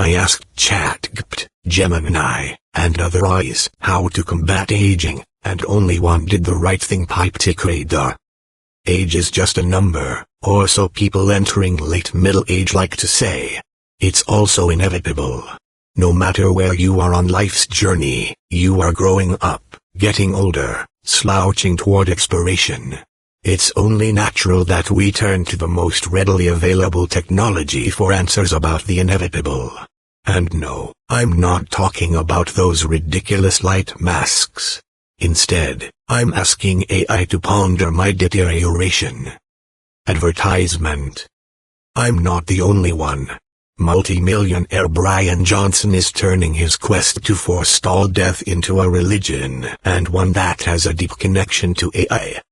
I asked ChatGPT, Gemini, and other AIs how to combat aging, and only one did the right thing, piped TechRadar. Age is just a number, or so people entering late middle age like to say. It's also inevitable. No matter where you are on life's journey, you are growing up, getting older, slouching toward expiration. It's only natural that we turn to the most readily available technology for answers about the inevitable. And no, I'm not talking about those ridiculous light masks. Instead, I'm asking AI to ponder my deterioration. Advertisement. I'm not the only one. Multi-millionaire Brian Johnson is turning his quest to forestall death into a religion, and one that has a deep connection to AI.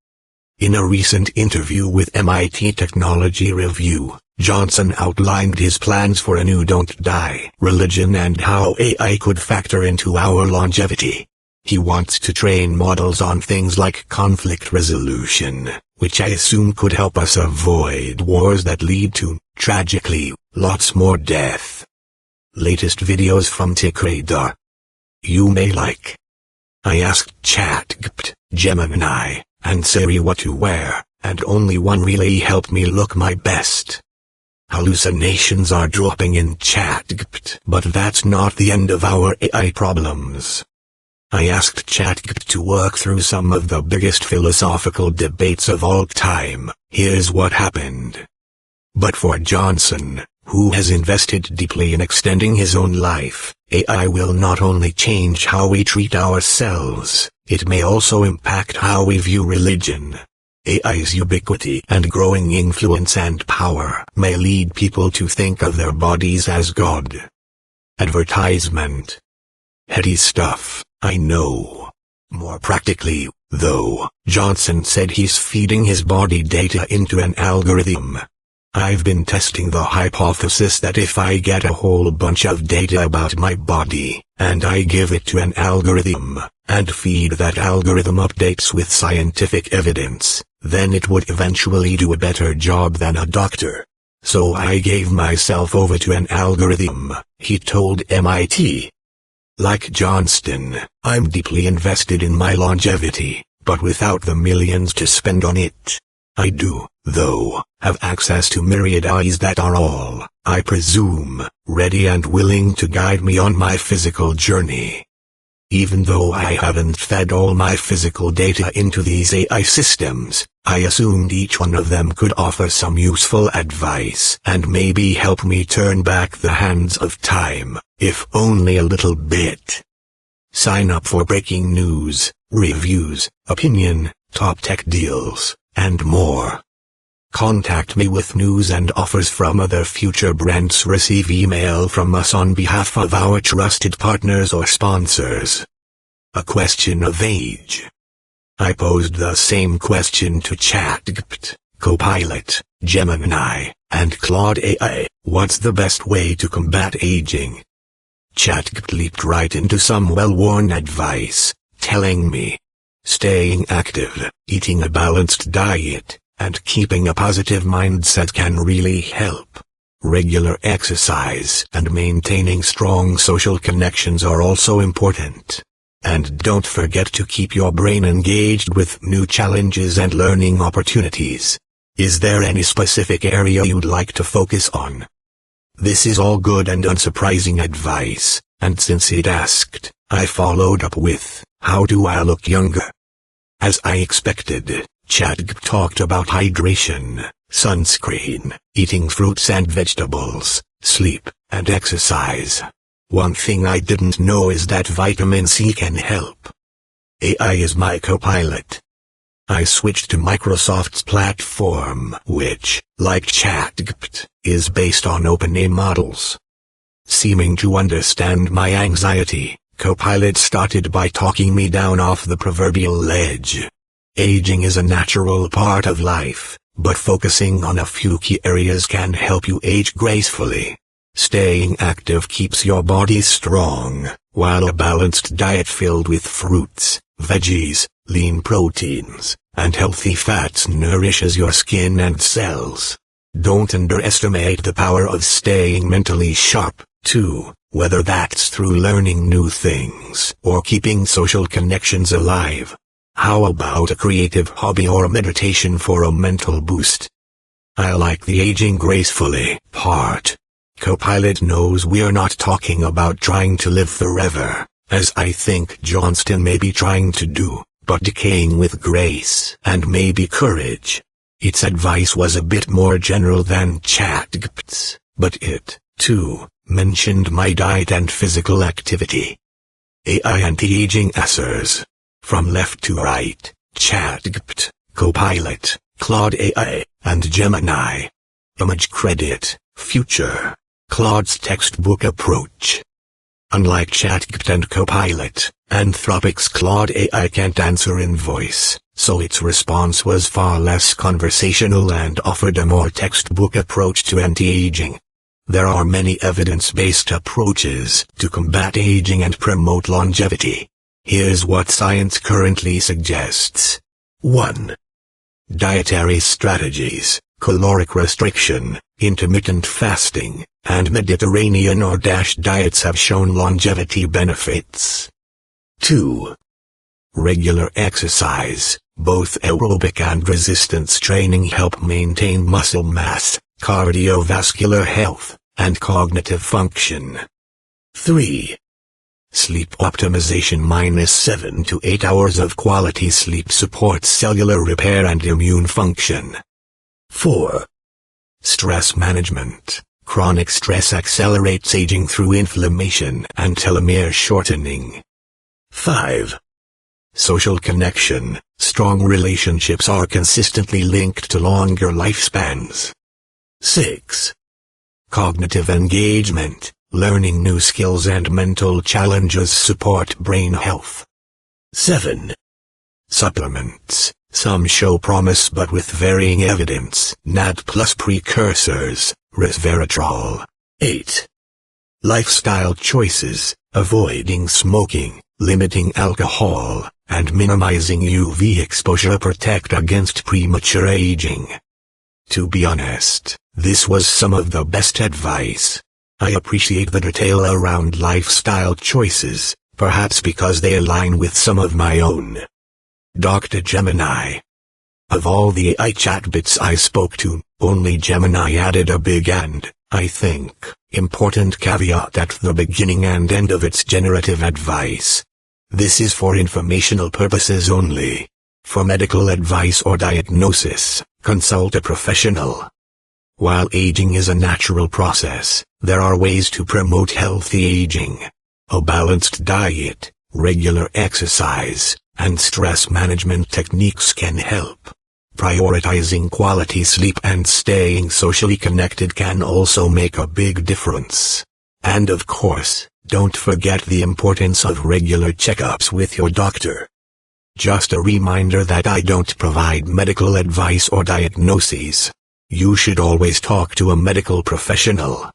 In a recent interview with MIT Technology Review, Johnson outlined his plans for a new Don't Die religion and how AI could factor into our longevity. He wants to train models on things like conflict resolution, which I assume could help us avoid wars that lead to, tragically, lots more death. Latest videos from TechRadar. You may like. I asked ChatGPT, Gemini, and Siri what to wear, and only one really helped me look my best. Hallucinations are dropping in ChatGPT, but that's not the end of our AI problems. I asked ChatGPT to work through some of the biggest philosophical debates of all time. Here's what happened. But for Johnson, who has invested deeply in extending his own life, AI will not only change how we treat ourselves, it may also impact how we view religion. AI's ubiquity and growing influence and power may lead people to think of their bodies as God. Advertisement. Heady stuff, I know. More practically, though, Johnson said he's feeding his body data into an algorithm. I've been testing the hypothesis that if I get a whole bunch of data about my body, and I give it to an algorithm, and feed that algorithm updates with scientific evidence, then it would eventually do a better job than a doctor. So I gave myself over to an algorithm, he told MIT. Like Johnston, I'm deeply invested in my longevity, but without the millions to spend on it. I do, though, have access to myriad eyes that are all, I presume, ready and willing to guide me on my physical journey. Even though I haven't fed all my physical data into these AI systems, I assumed each one of them could offer some useful advice and maybe help me turn back the hands of time, if only a little bit. Sign up for breaking news, reviews, opinion, top tech deals, and more. Contact me with news and offers from other future brands. Receive email from us on behalf of our trusted partners or sponsors. A question of age. I posed the same question to ChatGPT, Copilot, Gemini, and Claude AI. What's the best way to combat aging? ChatGPT leaped right into some well-worn advice, telling me, staying active, eating a balanced diet, and keeping a positive mindset can really help. Regular exercise and maintaining strong social connections are also important. And don't forget to keep your brain engaged with new challenges and learning opportunities. Is there any specific area you'd like to focus on? This is all good and unsurprising advice, and since it asked, I followed up with, how do I look younger? As I expected, ChatGPT talked about hydration, sunscreen, eating fruits and vegetables, sleep, and exercise. One thing I didn't know is that vitamin C can help. AI is my co-pilot. I switched to Microsoft's platform, which, like ChatGPT, is based on OpenAI models. Seeming to understand my anxiety, Copilot started by talking me down off the proverbial ledge. Aging is a natural part of life, but focusing on a few key areas can help you age gracefully. Staying active keeps your body strong, while a balanced diet filled with fruits, veggies, lean proteins, and healthy fats nourishes your skin and cells. Don't underestimate the power of staying mentally sharp, 2. Whether that's through learning new things or keeping social connections alive. How about a creative hobby or a meditation for a mental boost? I like the aging gracefully part. Copilot knows we're not talking about trying to live forever, as I think Johnston may be trying to do, but decaying with grace and maybe courage. Its advice was a bit more general than ChatGPT's, but it, too, mentioned my diet and physical activity. AI anti-aging answers. From left to right, ChatGPT, Copilot, Claude AI, and Gemini. Image credit, future. Claude's textbook approach. Unlike ChatGPT and Copilot, Anthropic's Claude AI can't answer in voice, so its response was far less conversational and offered a more textbook approach to anti-aging. There are many evidence-based approaches to combat aging and promote longevity. Here's what science currently suggests. 1. Dietary strategies, caloric restriction, intermittent fasting, and Mediterranean or DASH diets have shown longevity benefits. 2. Regular exercise, both aerobic and resistance training help maintain muscle mass, cardiovascular health, and cognitive function. 3. Sleep optimization -7 to 8 hours of quality sleep supports cellular repair and immune function. 4. Stress management. Chronic stress accelerates aging through inflammation and telomere shortening. 5. Social connection. Strong relationships are consistently linked to longer lifespans. 6. Cognitive engagement. Learning new skills and mental challenges support brain health. 7. Supplements. Some show promise but with varying evidence. NAD+ precursors, resveratrol. 8. Lifestyle choices. Avoiding smoking, limiting alcohol, and minimizing UV exposure protect against premature aging. To be honest, this was some of the best advice. I appreciate the detail around lifestyle choices, perhaps because they align with some of my own. Dr. Gemini. Of all the AI chatbots I spoke to, only Gemini added a big and, I think, important caveat at the beginning and end of its generative advice. This is for informational purposes only. For medical advice or diagnosis, consult a professional. While aging is a natural process, there are ways to promote healthy aging. A balanced diet, regular exercise, and stress management techniques can help. Prioritizing quality sleep and staying socially connected can also make a big difference. And of course, don't forget the importance of regular checkups with your doctor. Just a reminder that I don't provide medical advice or diagnoses. You should always talk to a medical professional.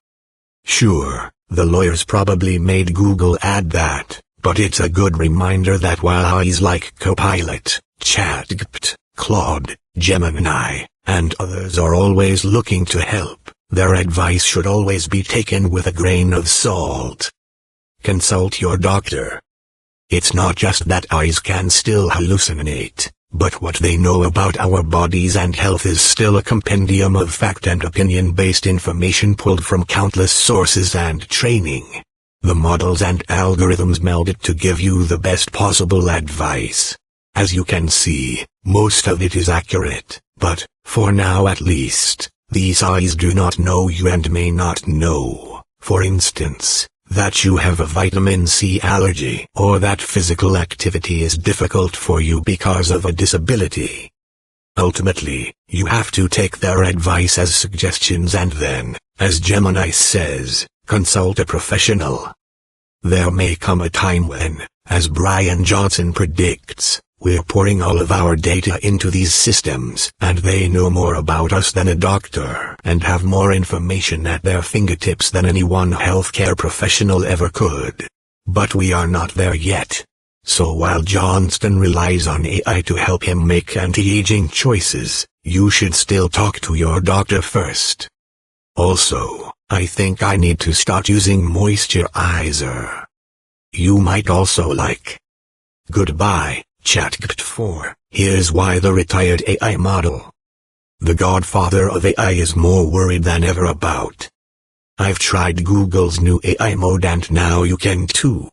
Sure, the lawyers probably made Google add that, but it's a good reminder that while AIs like Copilot, ChatGPT, Claude, Gemini, and others are always looking to help, their advice should always be taken with a grain of salt. Consult your doctor. It's not just that AIs can still hallucinate, but what they know about our bodies and health is still a compendium of fact and opinion-based information pulled from countless sources and training. The models and algorithms melded to give you the best possible advice. As you can see, most of it is accurate, but, for now at least, these AIs do not know you and may not know, for instance, that you have a vitamin C allergy or that physical activity is difficult for you because of a disability. Ultimately, you have to take their advice as suggestions and then, as Gemini says, consult a professional. There may come a time when, as Brian Johnson predicts, we're pouring all of our data into these systems, and they know more about us than a doctor, and have more information at their fingertips than any one healthcare professional ever could. But we are not there yet. So while Johnston relies on AI to help him make anti-aging choices, you should still talk to your doctor first. Also, I think I need to start using moisturizer. You might also like. Goodbye, ChatGPT 4. Here's why the retired AI model, the godfather of AI, is more worried than ever about. I've tried Google's new AI mode and now you can too.